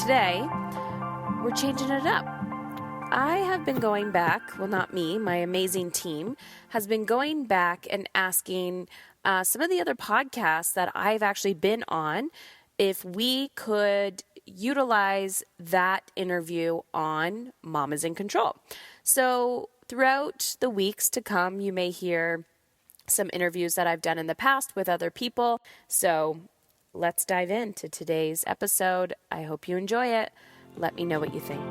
today, we're changing it up. I have been going back, well, not me, my amazing team has been going back and asking some of the other podcasts that I've actually been on if we could utilize that interview on Mom is in Control. So throughout the weeks to come, you may hear some interviews that I've done in the past with other people. So let's dive into today's episode. I hope you enjoy it. Let me know what you think.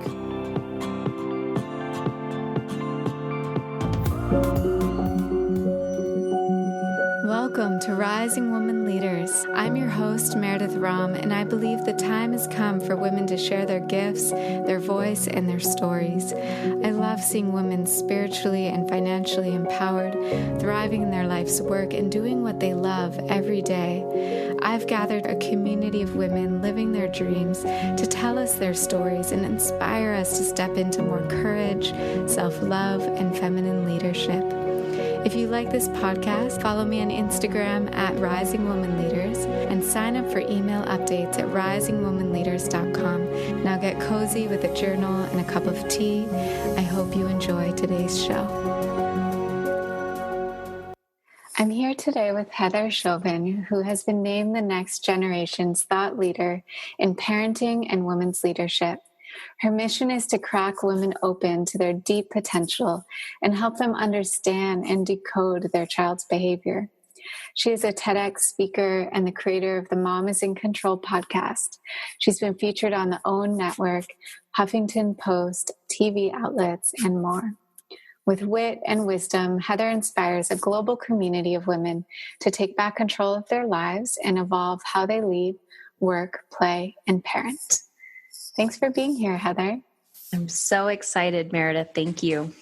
Welcome to Rising Woman Leaders. I'm your host, Meredith and I believe the time has come for women to share their gifts, their voice, and their stories. I love seeing women spiritually and financially empowered, thriving in their life's work, and doing what they love every day. I've gathered a community of women living their dreams to tell us their stories and inspire us to step into more courage, self-love, and feminine leadership. If you like this podcast, follow me on Instagram at Rising Woman Leaders and sign up for email updates at risingwomanleaders.com. Now get cozy with a journal and a cup of tea. I hope you enjoy today's show. I'm here today with Heather Chauvin, who has been named the next generation's thought leader in parenting and women's leadership. Her mission is to crack women open to their deep potential and help them understand and decode their child's behavior. She is a TEDx speaker and the creator of the Mom is in Control podcast. She's been featured on the OWN Network, Huffington Post, TV outlets, and more. With wit and wisdom, Heather inspires a global community of women to take back control of their lives and evolve how they lead, work, play, and parent. Thanks for being here, Heather. I'm so excited, Meredith. Thank you.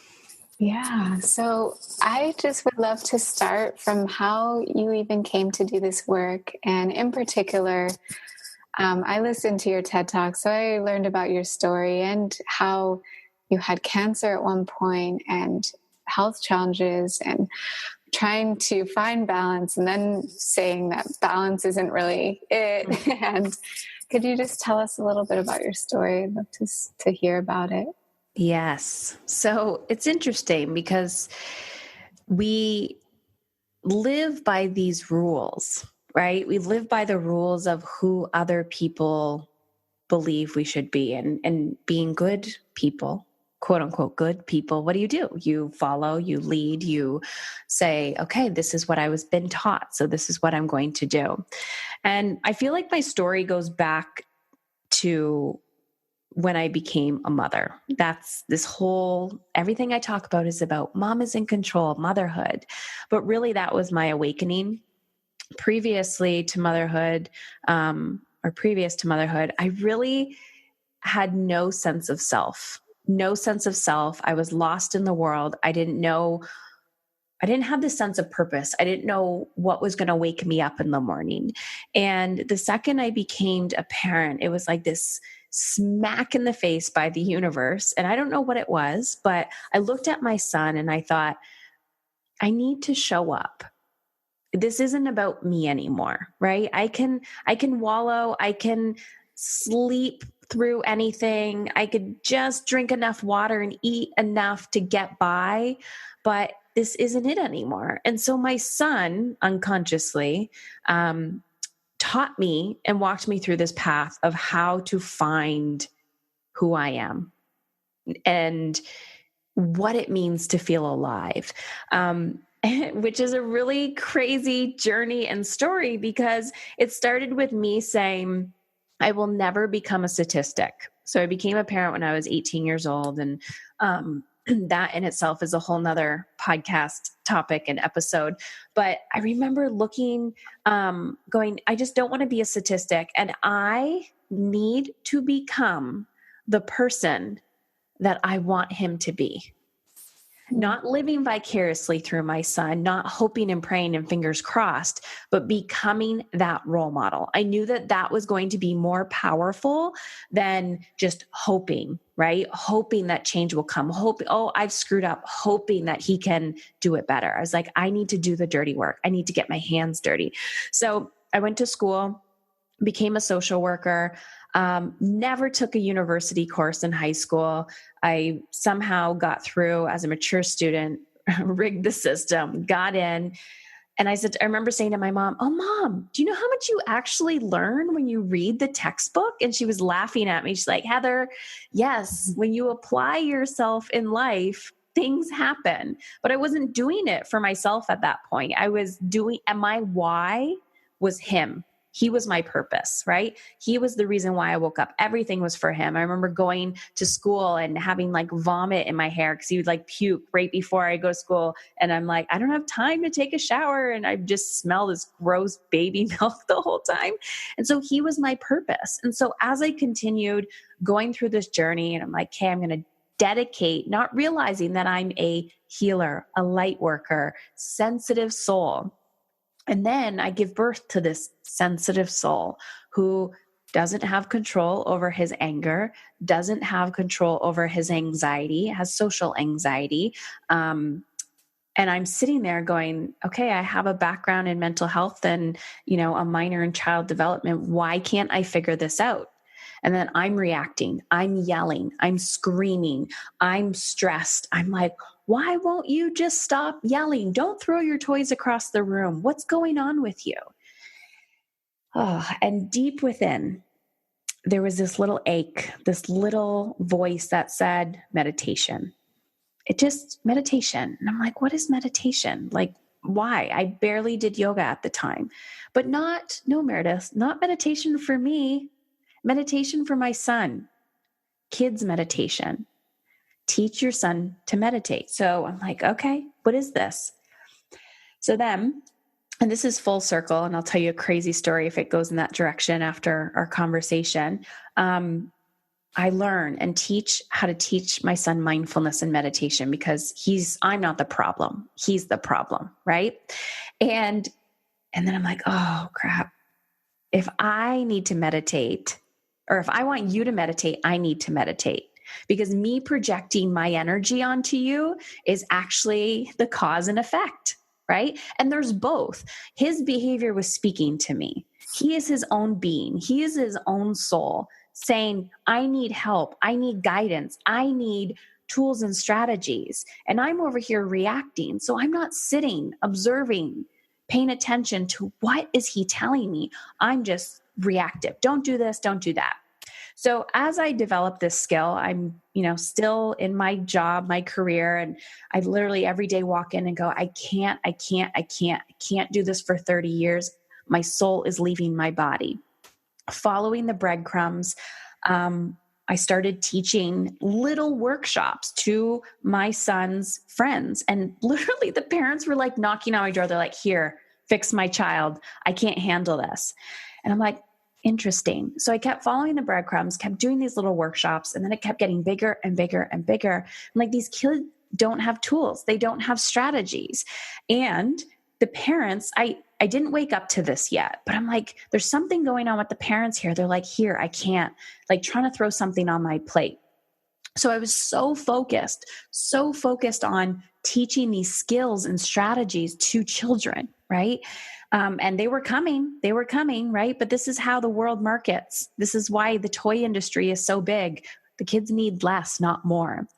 Yeah. So I just would love to start from how you even came to do this work. And in particular, I listened to your TED Talk, so I learned about your story and how you had cancer at one point and health challenges and trying to find balance and then saying that balance isn't really it. Mm-hmm. And could you just tell us a little bit about your story? I'd love to hear about it. Yes. So it's interesting because we live by these rules, right? We live by the rules of who other people believe we should be and being good people, quote unquote, good people. What do? You follow, you lead, you say, okay, this is what I was been taught. So this is what I'm going to do. And I feel like my story goes back to when I became a mother. That's everything I talk about is about mom is in control, motherhood. But really that was my awakening. Previous to motherhood, I really had no sense of self. I was lost in the world. I didn't have this sense of purpose. I didn't know what was going to wake me up in the morning. And the second I became a parent, it was like this smack in the face by the universe. And I don't know what it was, but I looked at my son and I thought, I need to show up. This isn't about me anymore, right? I can wallow. I can sleep through anything. I could just drink enough water and eat enough to get by, but this isn't it anymore. And so my son unconsciously taught me and walked me through this path of how to find who I am and what it means to feel alive, which is a really crazy journey and story because it started with me saying, I will never become a statistic. So I became a parent when I was 18 years old. And that in itself is a whole nother podcast topic and episode. But I remember looking, going, I just don't want to be a statistic. And I need to become the person that I want him to be. Not living vicariously through my son, not hoping and praying and fingers crossed, but becoming that role model. I knew that that was going to be more powerful than just hoping, right? Hoping that change will come. I've screwed up, hoping that he can do it better. I was like, I need to do the dirty work. I need to get my hands dirty. So I went to school, became a social worker, Never took a university course in high school. I somehow got through as a mature student, rigged the system, got in. And I remember saying to my mom, "Oh, Mom, do you know how much you actually learn when you read the textbook?" And she was laughing at me. She's like, "Heather, yes, when you apply yourself in life, things happen." But I wasn't doing it for myself at that point. And my why was him. He was my purpose, right? He was the reason why I woke up. Everything was for him. I remember going to school and having like vomit in my hair because he would like puke right before I go to school. And I'm like, I don't have time to take a shower. And I just smell this gross baby milk the whole time. And so he was my purpose. And so as I continued going through this journey, and I'm like, okay, I'm going to dedicate, not realizing that I'm a healer, a light worker, sensitive soul. And then I give birth to this sensitive soul who doesn't have control over his anger, doesn't have control over his anxiety, has social anxiety. And I'm sitting there going, okay, I have a background in mental health and, a minor in child development. Why can't I figure this out? And then I'm reacting, I'm yelling, I'm screaming, I'm stressed. I'm like, why won't you just stop yelling? Don't throw your toys across the room. What's going on with you? Oh, and deep within, there was this little ache, this little voice that said, meditation. Meditation. And I'm like, what is meditation? Like, why? I barely did yoga at the time, but no, Meredith, not meditation for me. Meditation for my son, kids meditation. Teach your son to meditate. So I'm like, okay, what is this? So then, and this is full circle, and I'll tell you a crazy story if it goes in that direction after our conversation. I learn and teach how to teach my son mindfulness and meditation because I'm not the problem. He's the problem, right? And then I'm like, oh crap. If I need to meditate, or if I want you to meditate, I need to meditate, because me projecting my energy onto you is actually the cause and effect, right? And there's both. His behavior was speaking to me. He is his own being. He is his own soul saying, I need help. I need guidance. I need tools and strategies. And I'm over here reacting. So I'm not sitting, observing, paying attention to what is he telling me. I'm just reactive. Don't do this. Don't do that. So as I develop this skill, I'm, still in my job, my career, and I literally every day walk in and go, I can't do this for 30 years. My soul is leaving my body. Following the breadcrumbs, I started teaching little workshops to my son's friends. And literally the parents were like knocking on my door. They're like, here, fix my child. I can't handle this. And I'm like, interesting. So I kept following the breadcrumbs, kept doing these little workshops, and then it kept getting bigger and bigger and bigger. I'm like, these kids don't have tools. They don't have strategies. And the parents, I didn't wake up to this yet, but I'm like, there's something going on with the parents here. They're like, here, I can't, like trying to throw something on my plate. So I was so focused on teaching these skills and strategies to children, right? And they were coming, right? But this is how the world markets. This is why the toy industry is so big. The kids need less, not more.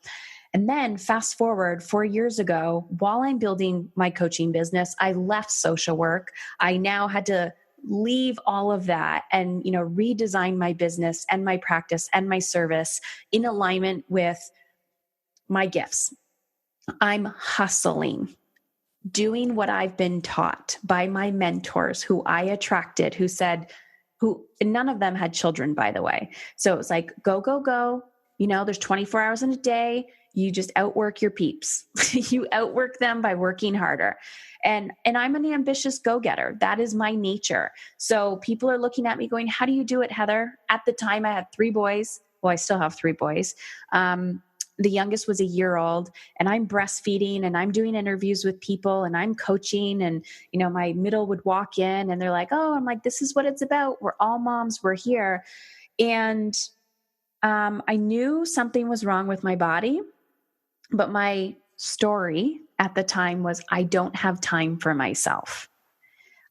And then fast forward 4 years ago, while I'm building my coaching business, I left social work. I now had to leave all of that and, redesign my business and my practice and my service in alignment with my gifts. I'm hustling, doing what I've been taught by my mentors who I attracted, who none of them had children, by the way. So it was like, go, go, go. There's 24 hours in a day. You just outwork your peeps. You outwork them by working harder. And I'm an ambitious go-getter. That is my nature. So people are looking at me going, how do you do it, Heather? At the time I had 3 boys. Well, I still have 3 boys. The youngest was a year old, and I'm breastfeeding and I'm doing interviews with people and I'm coaching, and, my middle would walk in and they're like, oh, I'm like, this is what it's about. We're all moms. We're here. And I knew something was wrong with my body, but my story at the time was I don't have time for myself.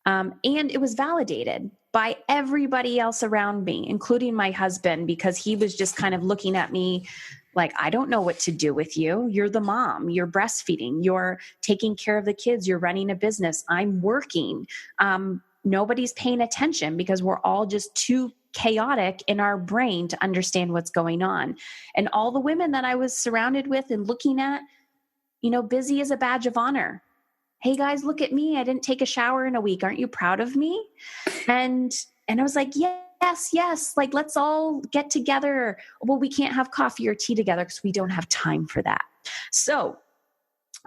And it was validated by everybody else around me, including my husband, because he was just kind of looking at me like, I don't know what to do with you. You're the mom, you're breastfeeding, you're taking care of the kids, you're running a business, I'm working. Nobody's paying attention because we're all just too chaotic in our brain to understand what's going on. And all the women that I was surrounded with and looking at, busy as a badge of honor. Hey guys, look at me. I didn't take a shower in a week. Aren't you proud of me? And I was like, yes. Like, let's all get together. Well, we can't have coffee or tea together because we don't have time for that. So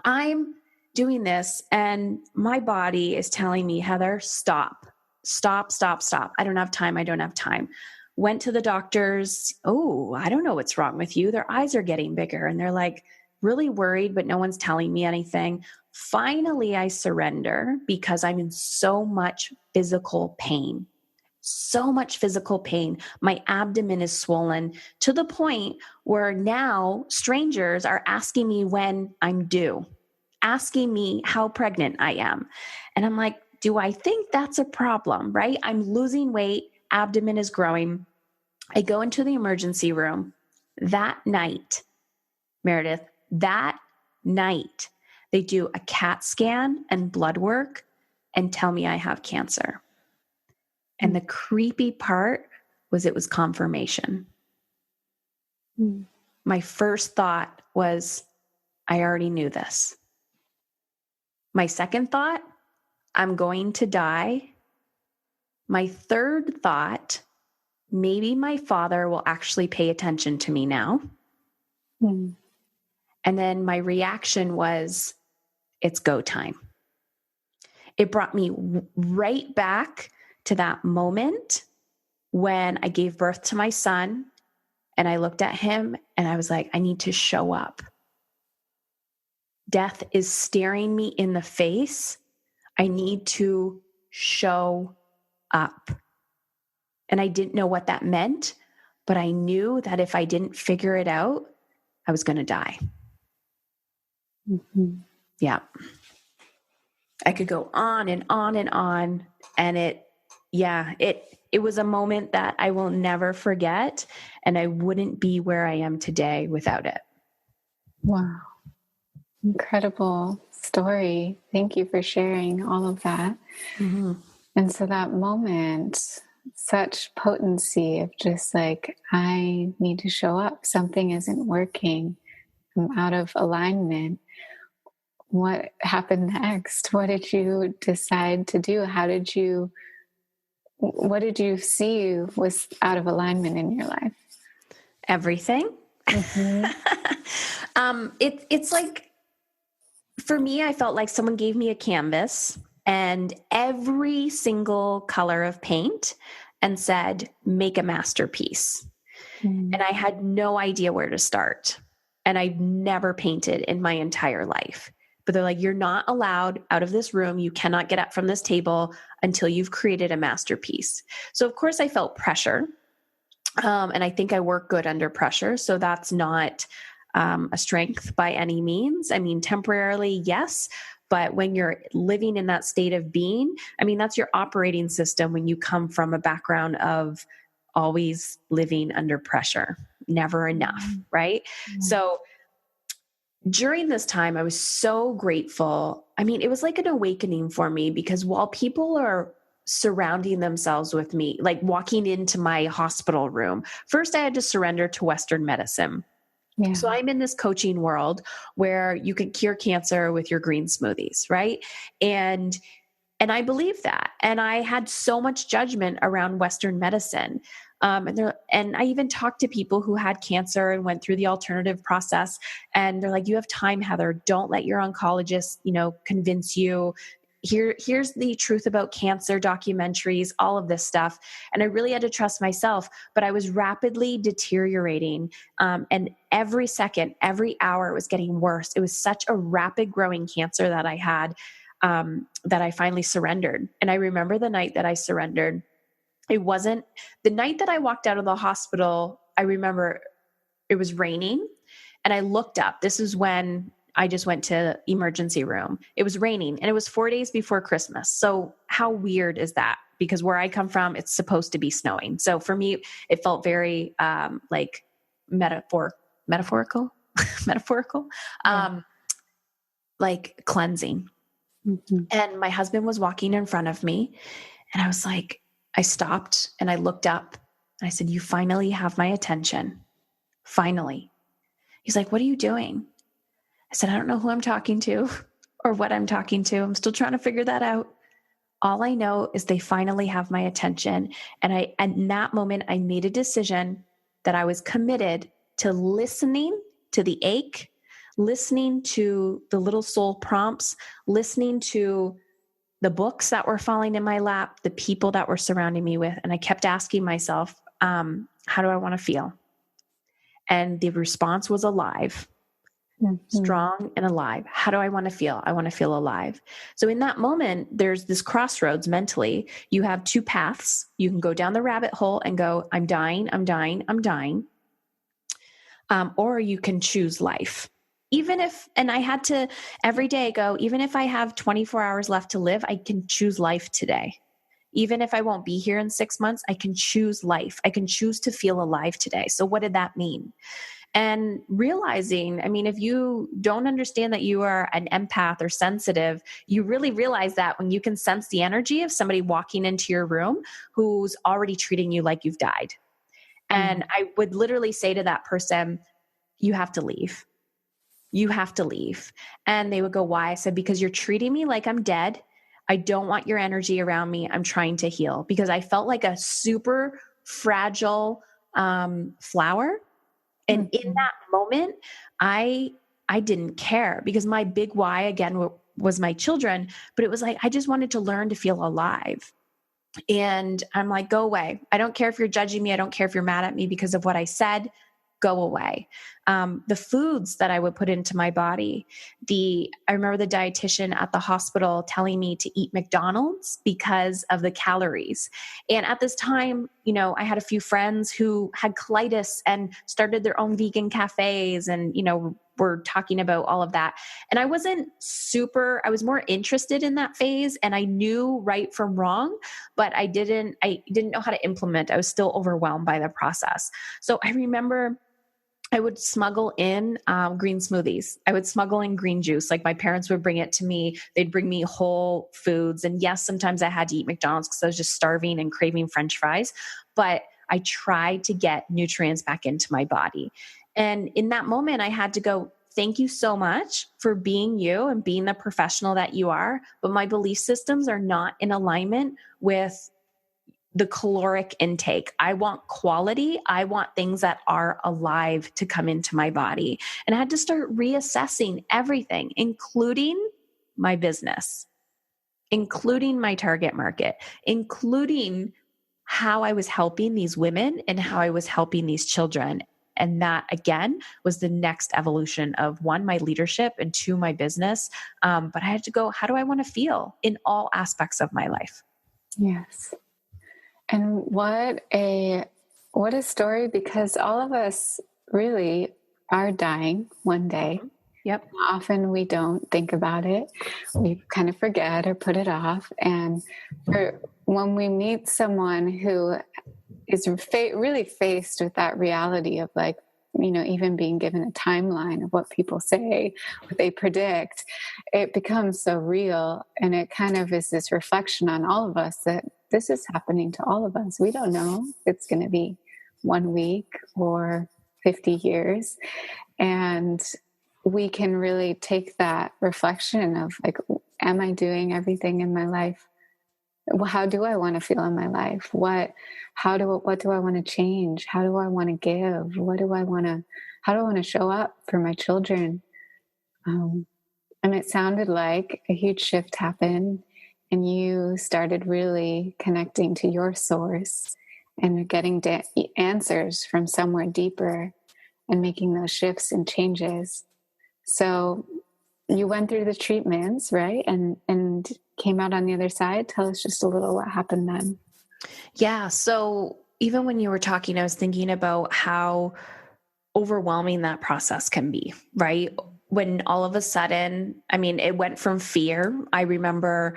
I'm doing this and my body is telling me, Heather, stop. I don't have time. Went to the doctors. Oh, I don't know what's wrong with you. Their eyes are getting bigger and they're like really worried, but no one's telling me anything. Finally, I surrender because I'm in so much physical pain. My abdomen is swollen to the point where now strangers are asking me when I'm due, asking me how pregnant I am. And I'm like, do I think that's a problem, right? I'm losing weight, abdomen is growing. I go into the emergency room that night, Meredith, they do a CAT scan and blood work and tell me I have cancer. And the creepy part was it was confirmation. My first thought was, I already knew this. My second thought, I'm going to die. My third thought, maybe my father will actually pay attention to me now. And then my reaction was, it's go time. It brought me right back to that moment when I gave birth to my son and I looked at him and I was like, I need to show up. Death is staring me in the face. I need to show up. And I didn't know what that meant, but I knew that if I didn't figure it out, I was going to die. Yeah. I could go on and on and on. And it was a moment that I will never forget. And I wouldn't be where I am today without it. Wow. Incredible story. Thank you for sharing all of that. And so that moment, such potency of just like, I need to show up. Something isn't working. I'm out of alignment. What happened next? What did you decide to do? What did you see was out of alignment in your life? Everything. It's like, for me, I felt like someone gave me a canvas and every single color of paint and said, make a masterpiece. And I had no idea where to start. And I've never painted in my entire life. But they're like, you're not allowed out of this room. You cannot get up from this table until you've created a masterpiece. So of course I felt pressure. And I think I work good under pressure. So that's not a strength by any means. I mean, temporarily, yes. But when you're living in that state of being, I mean, that's your operating system when you come from a background of always living under pressure, never enough, right? So during this time, I was so grateful. I mean, it was like an awakening for me because while people are surrounding themselves with me, like walking into my hospital room, first I had to surrender to Western medicine. Yeah. So I'm in this coaching world where you can cure cancer with your green smoothies, right? And I believe that. And I had so much judgment around Western medicine. And I even talked to people who had cancer and went through the alternative process. And they're like, you have time, Heather. Don't let your oncologist, convince you. Here's the truth about cancer documentaries, all of this stuff. And I really had to trust myself, but I was rapidly deteriorating. And every second, every hour, it was getting worse. It was such a rapid growing cancer that I had, that I finally surrendered. And I remember the night that I surrendered. It wasn't the night that I walked out of the hospital. I remember it was raining and I looked up. This is when I just went to emergency room. It was raining and it was 4 days before Christmas. So how weird is that? because where I come from, it's supposed to be snowing. So for me, it felt very like metaphorical, metaphorical, like cleansing. Mm-hmm. And my husband was walking in front of me, and I was like, I stopped and I looked up and I said, "You finally have my attention. Finally." He's like, "What are you doing?" I said, "I don't know who I'm talking to or what I'm talking to. I'm still trying to figure that out. All I know is they finally have my attention." And in that moment, I made a decision that I was committed to listening to the ache, listening to the little soul prompts, listening to the books that were falling in my lap, the people that were surrounding me with. And I kept asking myself, how do I want to feel? And the response was alive. Strong and alive. How do I want to feel? I want to feel alive. So in that moment, there's this crossroads mentally. You have two paths. You can go down the rabbit hole and go, I'm dying, I'm dying, I'm dying. Or you can choose life. Even if, and I had to every day go, even if I have 24 hours left to live, I can choose life today. Even if I won't be here in 6 months, I can choose life. I can choose to feel alive today. So what did that mean? And realizing, I mean, if you don't understand that you are an empath or sensitive, you really realize that when you can sense the energy of somebody walking into your room who's already treating you like you've died. And I would literally say to that person, you have to leave. You have to leave. And they would go, why? I said, because you're treating me like I'm dead. I don't want your energy around me. I'm trying to heal, because I felt like a super fragile flower. And in that moment, I didn't care, because my big why again was my children, but it was like, I just wanted to learn to feel alive. And I'm like, go away. I don't care if you're judging me. I don't care if you're mad at me because of what I said. Go away. The foods that I would put into my body, I remember the dietitian at the hospital telling me to eat McDonald's because of the calories. And at this time, you know, I had a few friends who had colitis and started their own vegan cafes, and, you know, were talking about all of that. And I was more interested in that phase, and I knew right from wrong, but I didn't know how to implement. I was still overwhelmed by the process. So I remember I would smuggle in green smoothies. I would smuggle in green juice. Like my parents would bring it to me. They'd bring me whole foods. And yes, sometimes I had to eat McDonald's because I was just starving and craving French fries. But I tried to get nutrients back into my body. And in that moment, I had to go, thank you so much for being you and being the professional that you are. But my belief systems are not in alignment with the caloric intake. I want quality. I want things that are alive to come into my body. And I had to start reassessing everything, including my business, including my target market, including how I was helping these women and how I was helping these children. And that, again, was the next evolution of, one, my leadership, and two, my business. But I had to go, how do I want to feel in all aspects of my life? Yes. And what a story, because all of us really are dying one day. Yep. Often we don't think about it. We kind of forget or put it off. And when we meet someone who is really faced with that reality of, like, you know, even being given a timeline of what people say, what they predict, it becomes so real. And it kind of is this reflection on all of us that this is happening to all of us. We don't know if it's going to be 1 week or 50 years. And we can really take that reflection of, like, am I doing everything in my life? How do I want to feel in my life? What do I want to change? How do I want to give? How do I want to show up for my children? And it sounded like a huge shift happened, and you started really connecting to your source and getting answers from somewhere deeper and making those shifts and changes. So you went through the treatments, right? And came out on the other side. Tell us just a little what happened then. Yeah. So even when you were talking, I was thinking about how overwhelming that process can be, right? When all of a sudden, I mean, it went from fear. I remember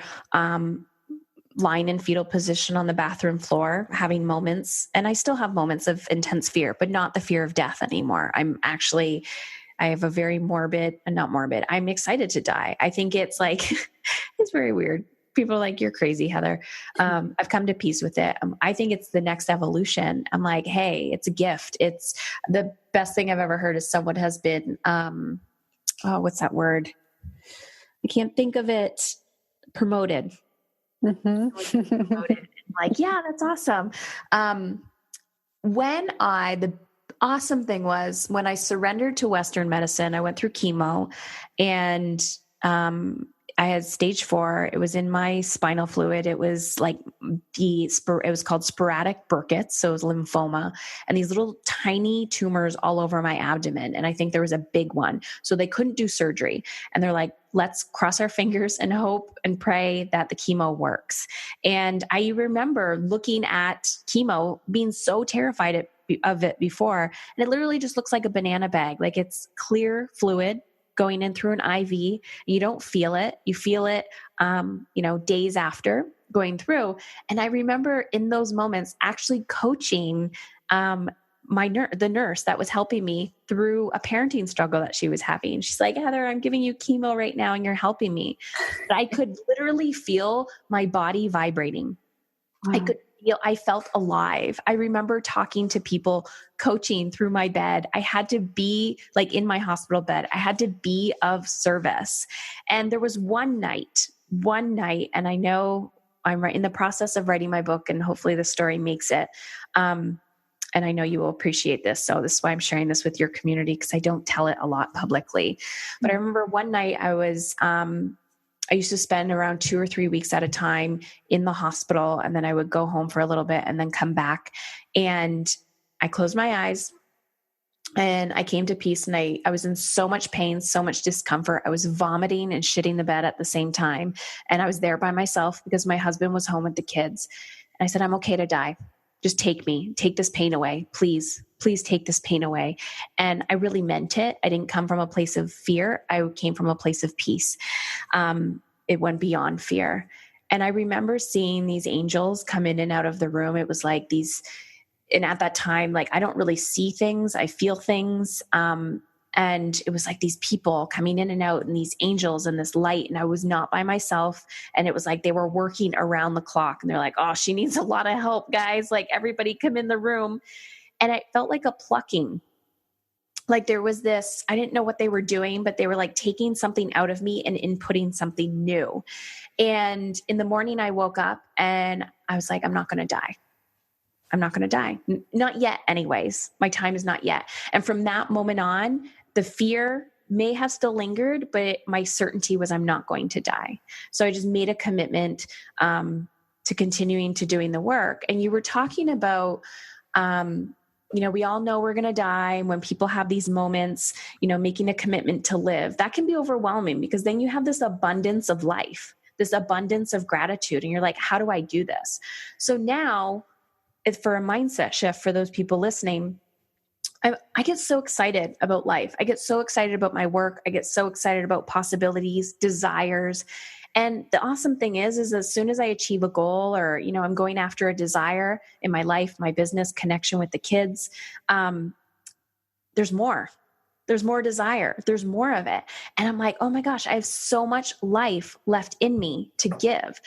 lying in fetal position on the bathroom floor, having moments, and I still have moments of intense fear, but not the fear of death anymore. I have a very I'm excited to die. I think it's like, it's very weird. People are like, you're crazy, Heather. I've come to peace with it. I think it's the next evolution. I'm like, hey, it's a gift. It's the best thing I've ever heard is someone has been, what's that word? I can't think of it. Promoted. Promoted. Like, yeah, that's awesome. The awesome thing was when I surrendered to Western medicine, I went through chemo and, I had stage 4. It was in my spinal fluid. It was like it was called sporadic Burkitt's. So it was lymphoma and these little tiny tumors all over my abdomen. And I think there was a big one. So they couldn't do surgery. And they're like, let's cross our fingers and hope and pray that the chemo works. And I remember looking at chemo, being so terrified of it before. And it literally just looks like a banana bag. Like it's clear fluid going in through an IV. You don't feel it. You feel it, days after going through. And I remember in those moments actually coaching the nurse that was helping me through a parenting struggle that she was having. She's like, Heather, I'm giving you chemo right now and you're helping me. But I could literally feel my body vibrating. Wow. I felt alive. I remember talking to people, coaching through my bed. I had to be like in my hospital bed. I had to be of service. And there was one night, and I know I'm in the process of writing my book and hopefully the story makes it. And I know you will appreciate this. So this is why I'm sharing this with your community because I don't tell it a lot publicly. But I remember one night I used to spend around 2 or 3 weeks at a time in the hospital. And then I would go home for a little bit and then come back. And I closed my eyes and I came to peace. And I was in so much pain, so much discomfort. I was vomiting and shitting the bed at the same time. And I was there by myself because my husband was home with the kids. And I said, I'm okay to die. Just take this pain away. Please take this pain away. And I really meant it. I didn't come from a place of fear. I came from a place of peace. It went beyond fear. And I remember seeing these angels come in and out of the room. It was like and at that time, like I don't really see things. I feel things. And it was like these people coming in and out and these angels and this light. And I was not by myself. And it was like they were working around the clock. And they're like, oh, she needs a lot of help, guys. Like everybody come in the room. And it felt like a plucking. Like there was this, I didn't know what they were doing, but they were like taking something out of me and inputting something new. And in the morning I woke up and I was like, I'm not going to die. I'm not going to die. Not yet anyways. My time is not yet. And from that moment on, the fear may have still lingered, but my certainty was I'm not going to die. So I just made a commitment to continuing to doing the work. And you were talking about, we all know we're going to die. And when people have these moments, making a commitment to live, that can be overwhelming because then you have this abundance of life, this abundance of gratitude. And you're like, how do I do this? So now for a mindset shift for those people listening, I get so excited about life. I get so excited about my work. I get so excited about possibilities, desires. And the awesome thing is as soon as I achieve a goal or, I'm going after a desire in my life, my business, connection with the kids, there's more. There's more desire. There's more of it. And I'm like, oh my gosh, I have so much life left in me to give.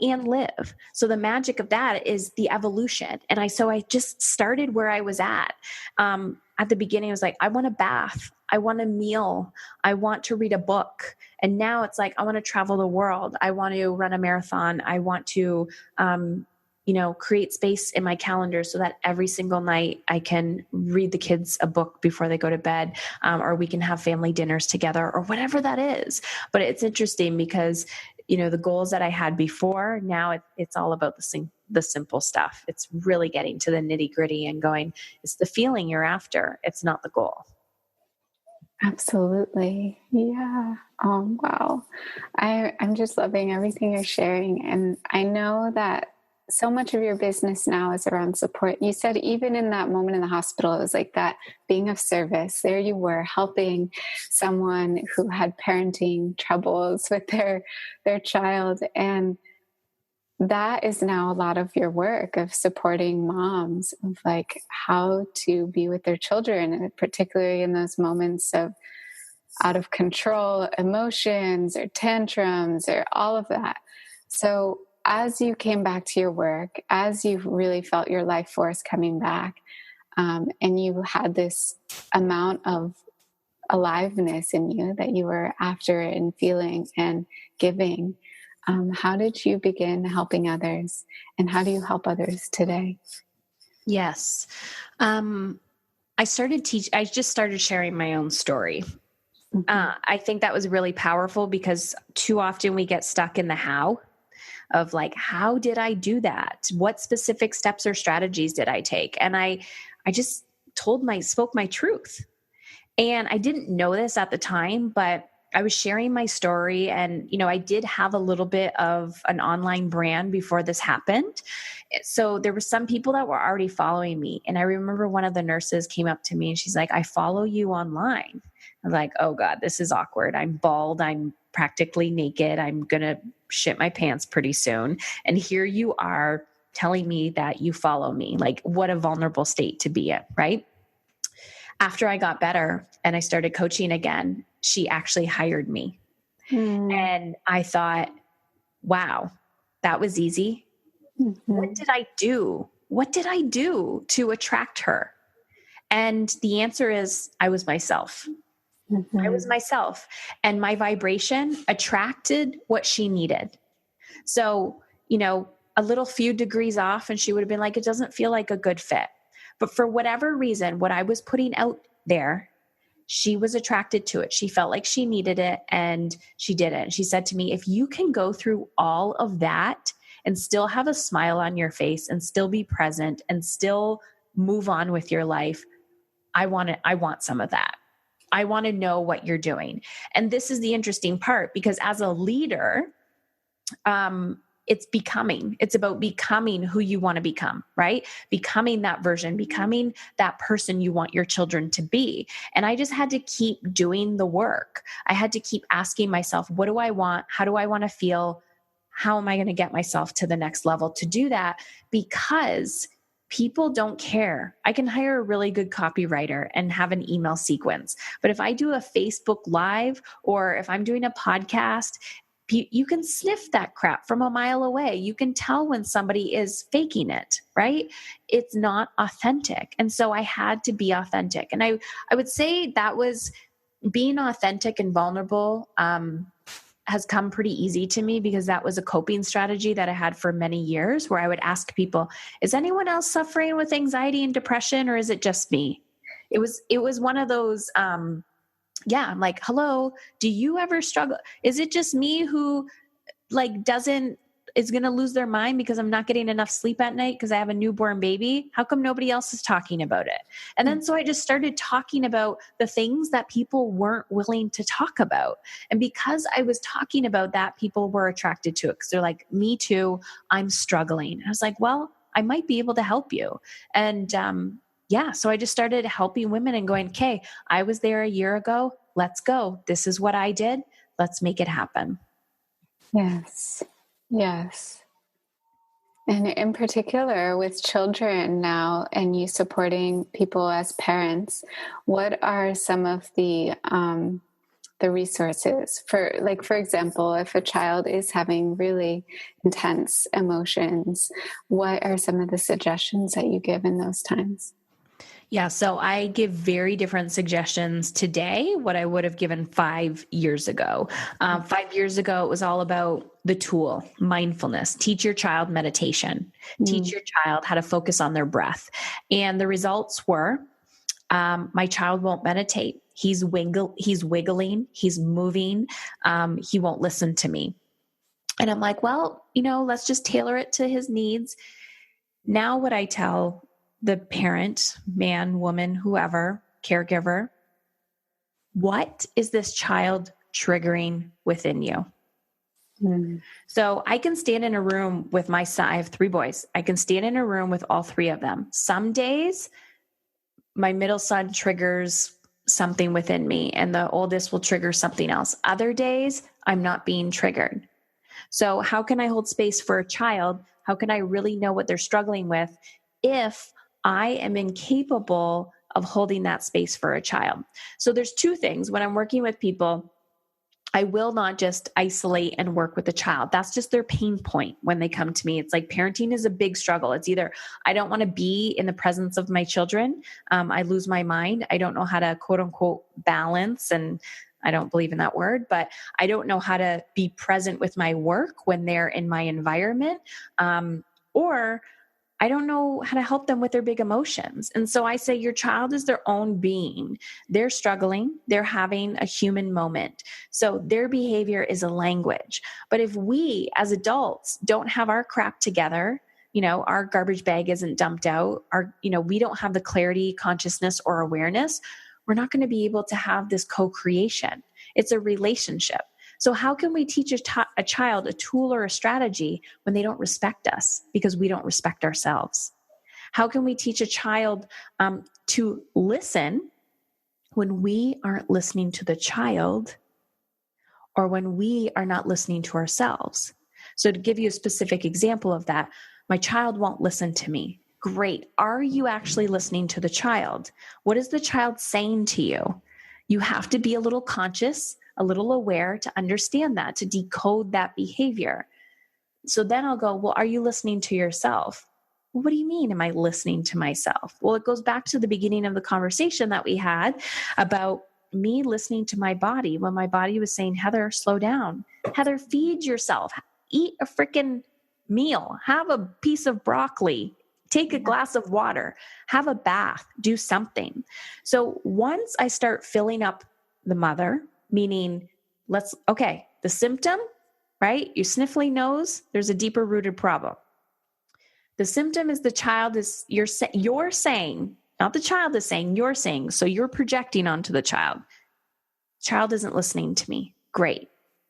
And live. So the magic of that is the evolution. And I just started where I was at. At the beginning, I was like, I want a bath. I want a meal. I want to read a book. And now it's like, I want to travel the world. I want to run a marathon. I want to, create space in my calendar so that every single night I can read the kids a book before they go to bed, or we can have family dinners together or whatever that is. But it's interesting because, the goals that I had before, now it's all about the simple stuff. It's really getting to the nitty gritty and going, it's the feeling you're after. It's not the goal. Absolutely. Yeah. Oh, wow. I'm just loving everything you're sharing. And I know that so much of your business now is around support. You said even in that moment in the hospital, it was like that being of service. There you were helping someone who had parenting troubles with their child. And that is now a lot of your work of supporting moms of like how to be with their children, and particularly in those moments of out of control emotions or tantrums or all of that. So as you came back to your work, as you really felt your life force coming back, and you had this amount of aliveness in you that you were after and feeling and giving, how did you begin helping others, and how do you help others today? Yes. I just started sharing my own story. Mm-hmm. I think that was really powerful because too often we get stuck in the how of like, how did I do that? What specific steps or strategies did I take? And I just spoke my truth. And I didn't know this at the time, but I was sharing my story, and, I did have a little bit of an online brand before this happened. So there were some people that were already following me. And I remember one of the nurses came up to me and she's like, I follow you online. I'm like, oh God, this is awkward. I'm bald. I'm practically naked. I'm going to shit my pants pretty soon. And here you are telling me that you follow me. Like, what a vulnerable state to be in, right? After I got better and I started coaching again, she actually hired me. And I thought, wow, that was easy. What did I do? What did I do to attract her? And the answer is I was myself. I was myself, and my vibration attracted what she needed. So, a little few degrees off and she would have been like, it doesn't feel like a good fit. But for whatever reason, what I was putting out there, she was attracted to it. She felt like she needed it, and she did it. And she said to me, if you can go through all of that and still have a smile on your face and still be present and still move on with your life, I want some of that. I want to know what you're doing. And this is the interesting part, because as a leader, it's about becoming who you want to become, right? Becoming that version, becoming that person you want your children to be. And I just had to keep doing the work. I had to keep asking myself, what do I want? How do I want to feel? How am I going to get myself to the next level to do that? Because people don't care. I can hire a really good copywriter and have an email sequence. But if I do a Facebook Live, or if I'm doing a podcast, you can sniff that crap from a mile away. You can tell when somebody is faking it, right? It's not authentic. And so I had to be authentic. And I would say that was being authentic and vulnerable, has come pretty easy to me, because that was a coping strategy that I had for many years, where I would ask people, is anyone else suffering with anxiety and depression, or is it just me? It was one of those, I'm like, hello, do you ever struggle? Is it just me who is going to lose their mind because I'm not getting enough sleep at night because I have a newborn baby? How come nobody else is talking about it? And then so I just started talking about the things that people weren't willing to talk about. And because I was talking about that, people were attracted to it, because they're like, me too, I'm struggling. And I was like, well, I might be able to help you. And so I just started helping women and going, okay, I was there a year ago. Let's go. This is what I did. Let's make it happen. Yes. Yes. And in particular with children now, and you supporting people as parents, what are some of the resources for example, if a child is having really intense emotions, what are some of the suggestions that you give in those times? Yeah, so I give very different suggestions today what I would have given 5 years ago. 5 years ago, it was all about the tool, mindfulness. Teach your child meditation. Teach your child how to focus on their breath. And the results were, my child won't meditate. He's wiggling, he's moving, he won't listen to me. And I'm like, well, let's just tailor it to his needs. Now what I tell the parent, man, woman, whoever, caregiver, what is this child triggering within you? So I can stand in a room with my son. I have 3 boys. I can stand in a room with all 3 of them. Some days my middle son triggers something within me and the oldest will trigger something else. Other days I'm not being triggered. So how can I hold space for a child? How can I really know what they're struggling with if I am incapable of holding that space for a child? So there's two things. When I'm working with people, I will not just isolate and work with the child. That's just their pain point when they come to me. It's like parenting is a big struggle. It's either I don't want to be in the presence of my children. I lose my mind. I don't know how to quote unquote balance, and I don't believe in that word, but I don't know how to be present with my work when they're in my environment. Or I don't know how to help them with their big emotions. And so I say, your child is their own being. They're struggling. They're having a human moment. So their behavior is a language. But if we as adults don't have our crap together, our garbage bag isn't dumped out, we don't have the clarity, consciousness, or awareness, we're not going to be able to have this co-creation. It's a relationship. So how can we teach a child a tool or a strategy when they don't respect us because we don't respect ourselves? How can we teach a child to listen when we aren't listening to the child, or when we are not listening to ourselves? So to give you a specific example of that, my child won't listen to me. Great. Are you actually listening to the child? What is the child saying to you? You have to be a little conscious, a little aware to understand that, to decode that behavior. So then I'll go, well, are you listening to yourself? Well, what do you mean, am I listening to myself? Well, it goes back to the beginning of the conversation that we had about me listening to my body when my body was saying, Heather, slow down. Heather, feed yourself. Eat a freaking meal. Have a piece of broccoli. Take a glass of water. Have a bath. Do something. So once I start filling up the mother, meaning the symptom, right? You sniffly nose, there's a deeper rooted problem. The symptom is the child is, you're saying, not the child is saying, you're saying, so you're projecting onto the child. Child isn't listening to me. Great.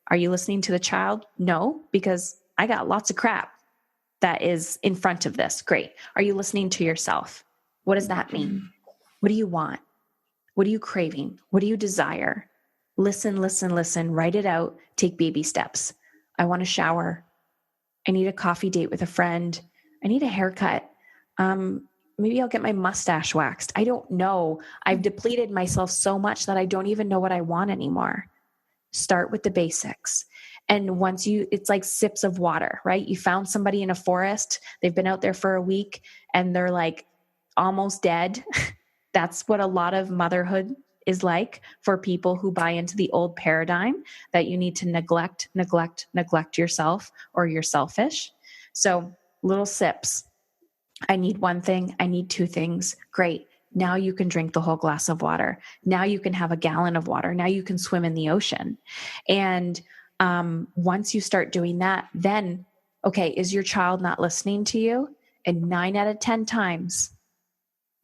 Are you listening to the child? No, because I got lots of crap that is in front of this. Great. Are you listening to yourself? What does that mean? What do you want? What are you craving? What do you desire? Listen, listen, listen, write it out, take baby steps. I want a shower. I need a coffee date with a friend. I need a haircut. Maybe I'll get my mustache waxed. I don't know. I've depleted myself so much that I don't even know what I want anymore. Start with the basics. And it's like sips of water, right? You found somebody in a forest. They've been out there for a week and they're like almost dead. That's what a lot of motherhood is like for people who buy into the old paradigm that you need to neglect yourself or you're selfish. So little sips. I need one thing. I need two things. Great. Now you can drink the whole glass of water. Now you can have a gallon of water. Now you can swim in the ocean. And once you start doing that, then, okay, is your child not listening to you? And 9 out of 10 times,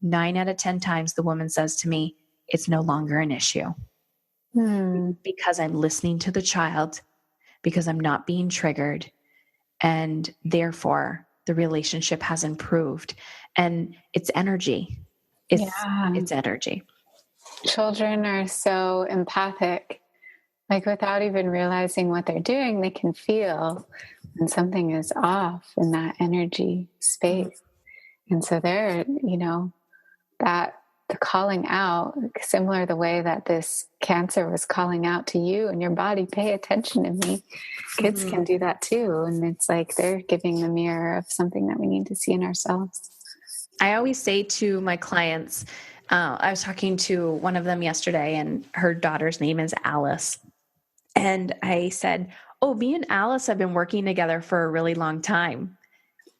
the woman says to me, it's no longer an issue. Because I'm listening to the child, because I'm not being triggered, and therefore the relationship has improved. And it's energy. It's energy. Children are so empathic. Like without even realizing what they're doing, they can feel when something is off in that energy space. And so they're, that the calling out, similar the way that this cancer was calling out to you and your body, pay attention to me. Kids can do that too. And it's like they're giving the mirror of something that we need to see in ourselves. I always say to my clients, I was talking to one of them yesterday and her daughter's name is Alice. And I said, oh, me and Alice have been working together for a really long time.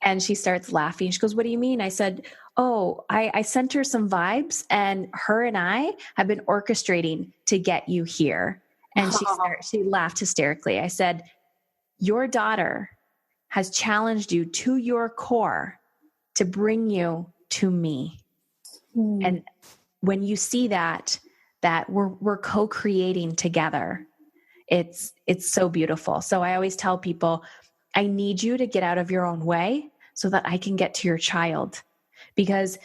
And she starts laughing. She goes, what do you mean? I said, oh, I sent her some vibes and her and I have been orchestrating to get you here. And she laughed hysterically. I said, your daughter has challenged you to your core to bring you to me. And when you see that we're co-creating together, it's so beautiful. So I always tell people, I need you to get out of your own way so that I can get to your child. Because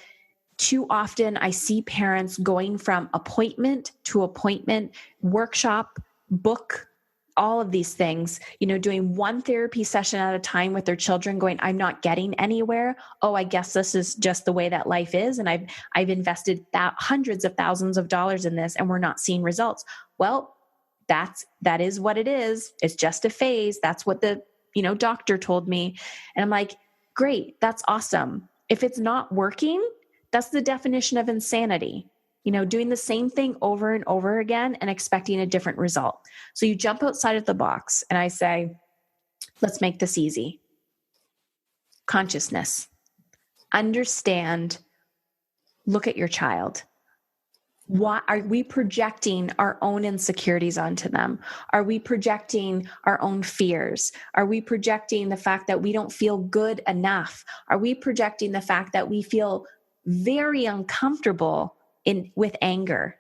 too often I see parents going from appointment to appointment, workshop, book, all of these things, doing one therapy session at a time with their children, going, I'm not getting anywhere. Oh, I guess this is just the way that life is. And I've invested hundreds of thousands of dollars in this and we're not seeing results. Well, that is what it is. It's just a phase. That's what the, doctor told me. And I'm like, great. That's awesome. If it's not working, that's the definition of insanity. Doing the same thing over and over again and expecting a different result. So you jump outside of the box and I say, let's make this easy. Consciousness. Understand. Look at your child. Why are we projecting our own insecurities onto them? Are we projecting our own fears? Are we projecting the fact that we don't feel good enough? Are we projecting the fact that we feel very uncomfortable with anger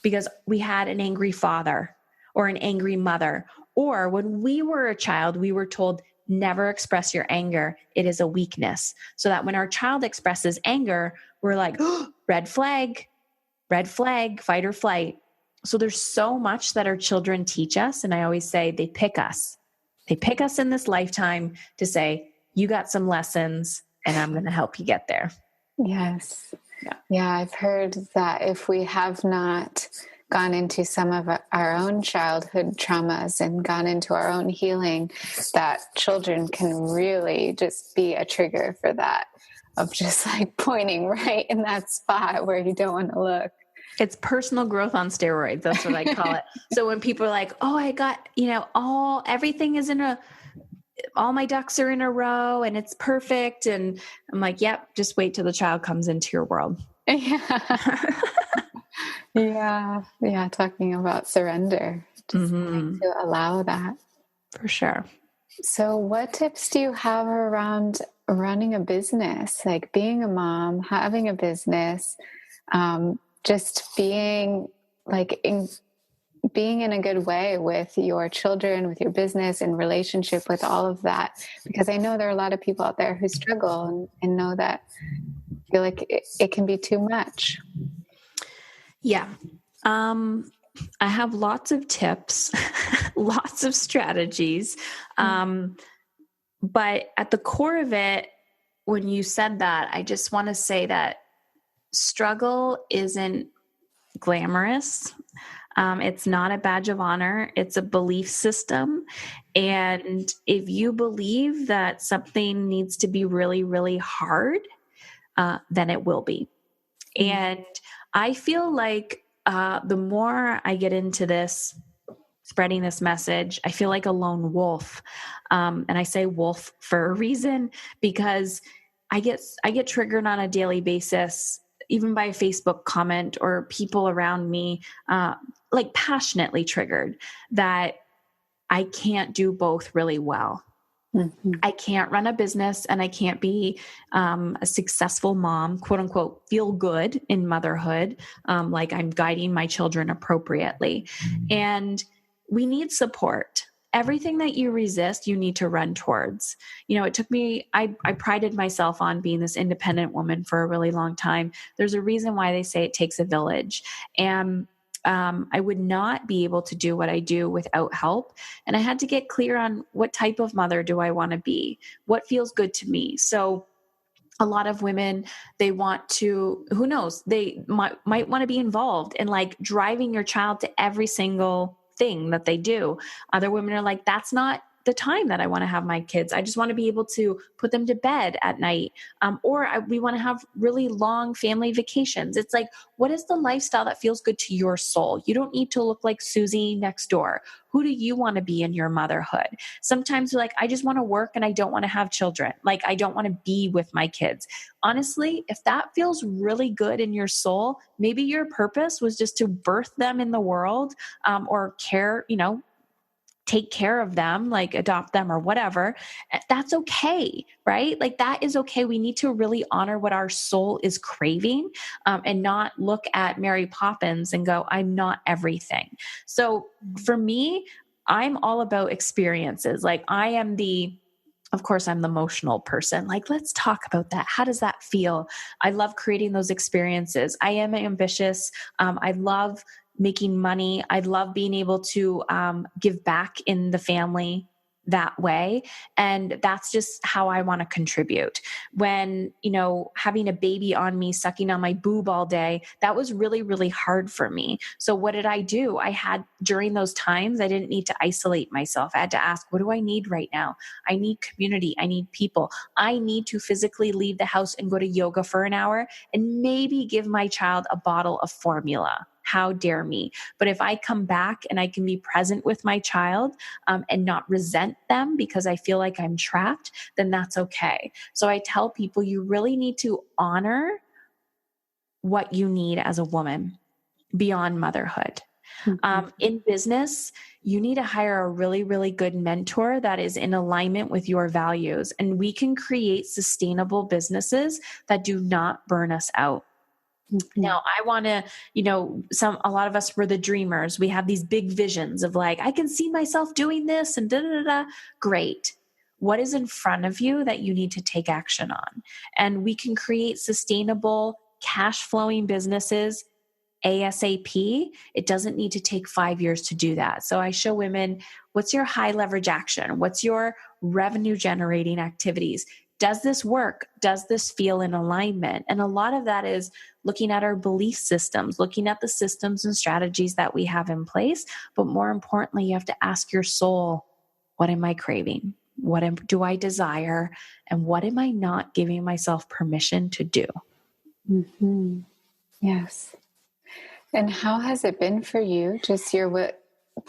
because we had an angry father or an angry mother? Or when we were a child, we were told, never express your anger. It is a weakness. So that when our child expresses anger, we're like, oh, red flag, fight or flight. So there's so much that our children teach us. And I always say they pick us. They pick us in this lifetime to say, you got some lessons and I'm going to help you get there. Yes. Yeah. I've heard that if we have not gone into some of our own childhood traumas and gone into our own healing, that children can really just be a trigger for that, of just like pointing right in that spot where you don't want to look. It's personal growth on steroids. That's what I call it. So when people are like, oh, I got, everything is all my ducks are in a row and it's perfect. And I'm like, yep, just wait till the child comes into your world. Yeah. Yeah. Talking about surrender, just to allow that. For sure. So what tips do you have around running a business, like being a mom, having a business, just being in a good way with your children, with your business and relationship with all of that? Because I know there are a lot of people out there who struggle and know that, feel like it can be too much. Yeah. I have lots of tips, lots of strategies. But at the core of it, when you said that, I just want to say that struggle isn't glamorous. It's not a badge of honor. It's a belief system. And if you believe that something needs to be really, really hard, then it will be. And I feel like the more I get into this, spreading this message, I feel like a lone wolf. And I say wolf for a reason, because I get triggered on a daily basis, even by a Facebook comment or people around me, like passionately triggered that I can't do both really well. Mm-hmm. I can't run a business and I can't be a successful mom, quote unquote, feel good in motherhood, like I'm guiding my children appropriately. Mm-hmm. And we need support. Everything that you resist, you need to run towards. It took me, I prided myself on being this independent woman for a really long time. There's a reason why they say it takes a village. And I would not be able to do what I do without help. And I had to get clear on what type of mother do I want to be? What feels good to me? So a lot of women, they want to, who knows, they might want to be involved in like driving your child to every single thing that they do. Other women are like, that's not the time that I want to have my kids. I just want to be able to put them to bed at night. We want to have really long family vacations. It's like, what is the lifestyle that feels good to your soul? You don't need to look like Susie next door. Who do you want to be in your motherhood? Sometimes you're like, I just want to work and I don't want to have children. Like, I don't want to be with my kids. Honestly, if that feels really good in your soul, maybe your purpose was just to birth them in the world, or take care of them, like adopt them or whatever. That's okay, right? Like that is okay. We need to really honor what our soul is craving, and not look at Mary Poppins and go, I'm not everything. So for me, I'm all about experiences. Like of course, I'm the emotional person. Like, let's talk about that. How does that feel? I love creating those experiences. I am ambitious. I love making money. I love being able to give back in the family that way. And that's just how I want to contribute. When, having a baby on me, sucking on my boob all day, that was really, really hard for me. So what did I do? During those times, I didn't need to isolate myself. I had to ask, what do I need right now? I need community. I need people. I need to physically leave the house and go to yoga for an hour and maybe give my child a bottle of formula. How dare me? But if I come back and I can be present with my child and not resent them because I feel like I'm trapped, then that's okay. So I tell people you really need to honor what you need as a woman beyond motherhood. Mm-hmm. In business, you need to hire a really, really good mentor that is in alignment with your values. And we can create sustainable businesses that do not burn us out. Now, I want to, a lot of us were the dreamers. We have these big visions of like, I can see myself doing this and da da da. Great. What is in front of you that you need to take action on? And we can create sustainable, cash flowing businesses ASAP. It doesn't need to take 5 years to do that. So I show women, what's your high leverage action? What's your revenue generating activities? Does this work? Does this feel in alignment? And a lot of that is looking at our belief systems, looking at the systems and strategies that we have in place. But more importantly, you have to ask your soul, what am I craving? Do I desire? And what am I not giving myself permission to do? Mm-hmm. Yes. And how has it been for you, just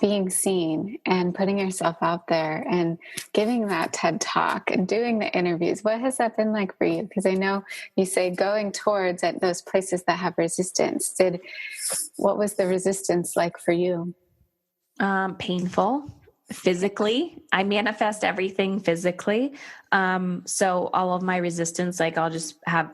being seen and putting yourself out there and giving that TED Talk and doing the interviews? What has that been like for you? Because I know you say going towards at those places that have resistance. What was the resistance like for you? Painful. Physically, I manifest everything physically. So all of my resistance, like I'll just have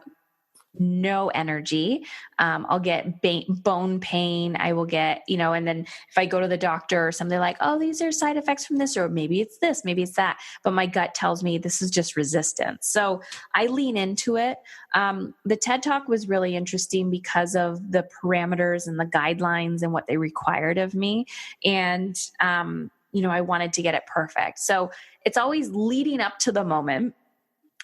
no energy. I'll get bone pain. I will get, and then if I go to the doctor or something like, oh, these are side effects from this, or maybe it's this, maybe it's that. But my gut tells me this is just resistance. So I lean into it. The TED Talk was really interesting because of the parameters and the guidelines and what they required of me. And, I wanted to get it perfect. So it's always leading up to the moment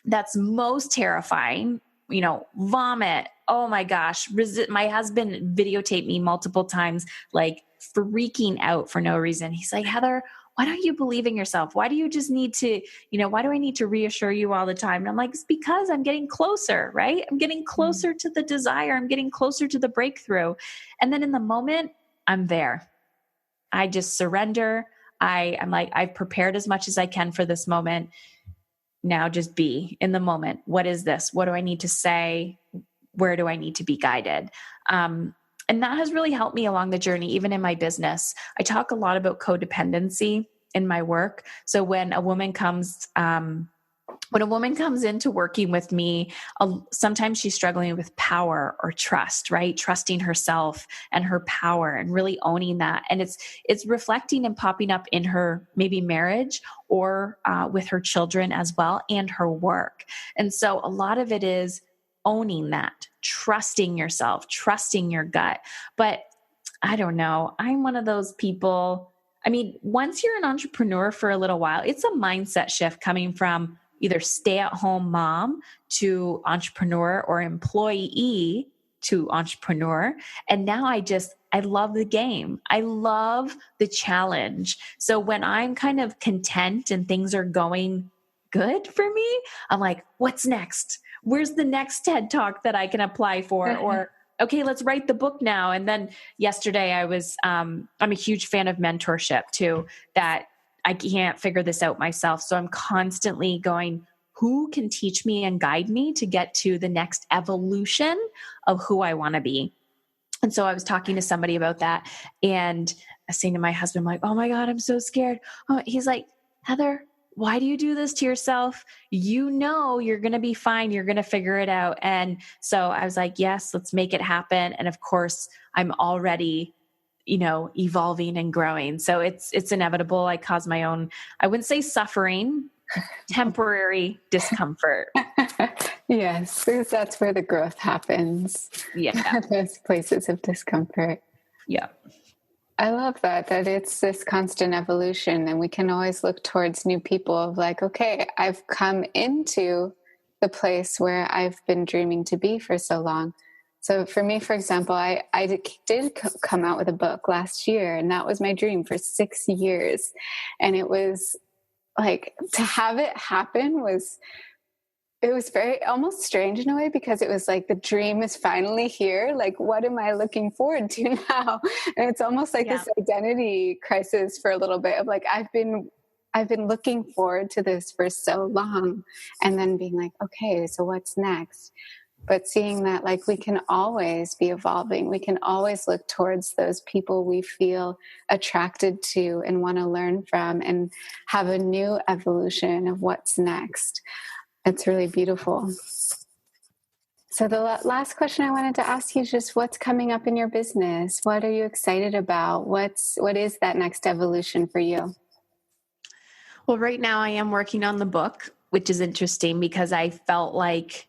that's most terrifying. Vomit. Oh my gosh. My husband videotaped me multiple times, like freaking out for no reason. He's like, Heather, why don't you believe in yourself? Why do you just need to, why do I need to reassure you all the time? And I'm like, it's because I'm getting closer, right? I'm getting closer to the desire. I'm getting closer to the breakthrough. And then in the moment, I'm there. I just surrender. I'm like, I've prepared as much as I can for this moment. Now just be in the moment. What is this? What do I need to say? Where do I need to be guided? And that has really helped me along the journey, even in my business. I talk a lot about codependency in my work. So when a woman comes into working with me, sometimes she's struggling with power or trust, right? Trusting herself and her power and really owning that. And it's reflecting and popping up in her maybe marriage or with her children as well and her work. And so a lot of it is owning that, trusting yourself, trusting your gut. But I don't know. I'm one of those people. I mean, once you're an entrepreneur for a little while, it's a mindset shift coming from either stay-at-home mom to entrepreneur or employee to entrepreneur. And now I love the game. I love the challenge. So when I'm kind of content and things are going good for me, I'm like, what's next? Where's the next TED Talk that I can apply for? Or, okay, let's write the book now. And then yesterday I'm a huge fan of mentorship too, that I can't figure this out myself. So I'm constantly going, who can teach me and guide me to get to the next evolution of who I want to be? And so I was talking to somebody about that and I was saying to my husband, like, oh my God, I'm so scared. Oh, he's like, Heather, why do you do this to yourself? You're going to be fine. You're going to figure it out. And so I was like, yes, let's make it happen. And of course I'm already evolving and growing. So it's inevitable. I cause my own, I wouldn't say suffering, temporary discomfort. Yes, because that's where the growth happens. Yeah. Those places of discomfort. Yeah. I love that it's this constant evolution, and we can always look towards new people of like, okay, I've come into the place where I've been dreaming to be for so long. So for me, for example, I did come out with a book last year, and that was my dream for 6 years. And it was like, to have it happen it was very almost strange in a way, because it was like the dream is finally here. Like, what am I looking forward to now? And it's almost like this identity crisis for a little bit of like, I've been looking forward to this for so long, and then being like, okay, so what's next? But seeing that like we can always be evolving. We can always look towards those people we feel attracted to and want to learn from, and have a new evolution of what's next. It's really beautiful. So the last question I wanted to ask you is just what's coming up in your business? What are you excited about? What is that next evolution for you? Well, right now I am working on the book, which is interesting because I felt like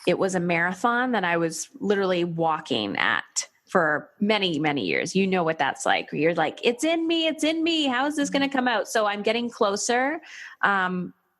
it was a marathon that I was literally walking at for many, many years. You know what that's like. You're like, it's in me. How is this going to come out? So I'm getting closer.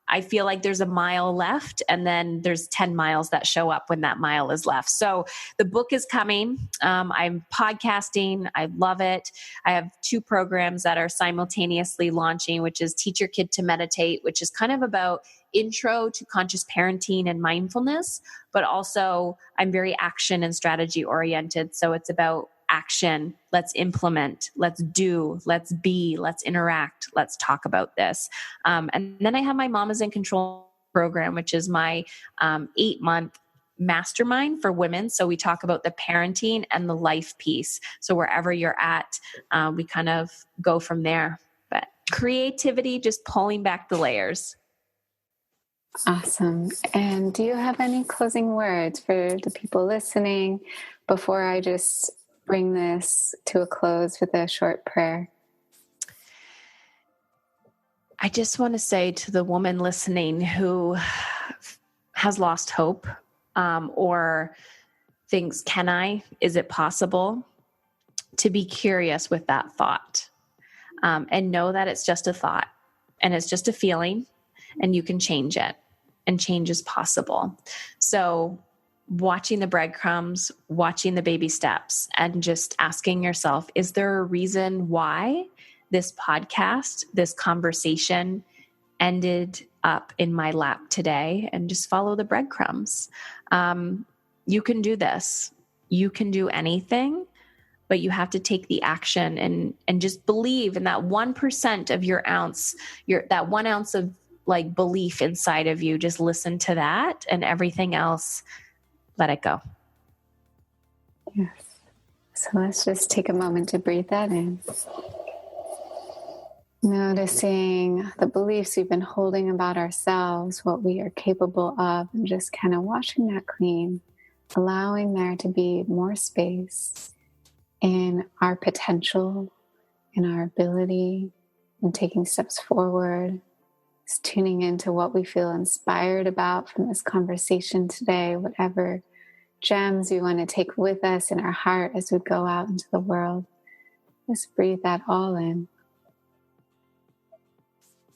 I feel like there's a mile left, and then there's 10 miles that show up when that mile is left. So the book is coming. I'm podcasting. I love it. I have 2 programs that are simultaneously launching, which is Teach Your Kid to Meditate, which is kind of about intro to conscious parenting and mindfulness, but also I'm very action and strategy oriented. So it's about action. Let's implement, let's do, let's be, let's interact, let's talk about this. And then I have my Mamas in Control program, which is my 8-month mastermind for women. So we talk about the parenting and the life piece. So wherever you're at, we kind of go from there. But creativity, just pulling back the layers. Awesome. And do you have any closing words for the people listening before I just bring this to a close with a short prayer? I just want to say to the woman listening who has lost hope, or thinks, is it possible, to be curious with that thought, and know that it's just a thought and it's just a feeling, and you can change it, and change is possible. So watching the breadcrumbs, watching the baby steps, and just asking yourself, is there a reason why this podcast, this conversation ended up in my lap today? And just follow the breadcrumbs. You can do this. You can do anything, but you have to take the action and just believe in that 1% of your ounce, that 1 ounce of like belief inside of you. Just listen to that, and everything else, let it go. Yes. So let's just take a moment to breathe that in. Noticing the beliefs we've been holding about ourselves, what we are capable of, and just kind of washing that clean, allowing there to be more space in our potential, in our ability, and taking steps forward. Just tuning into what we feel inspired about from this conversation today, whatever gems we want to take with us in our heart as we go out into the world. Just breathe that all in.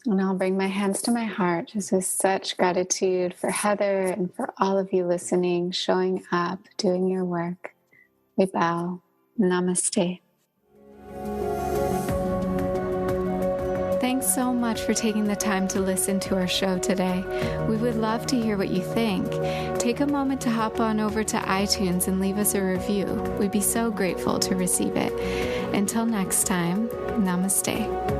And I'll bring my hands to my heart just with such gratitude for Heather and for all of you listening, showing up, doing your work. We bow. Namaste. Thanks so much for taking the time to listen to our show today. We would love to hear what you think. Take a moment to hop on over to iTunes and leave us a review. We'd be so grateful to receive it. Until next time, namaste.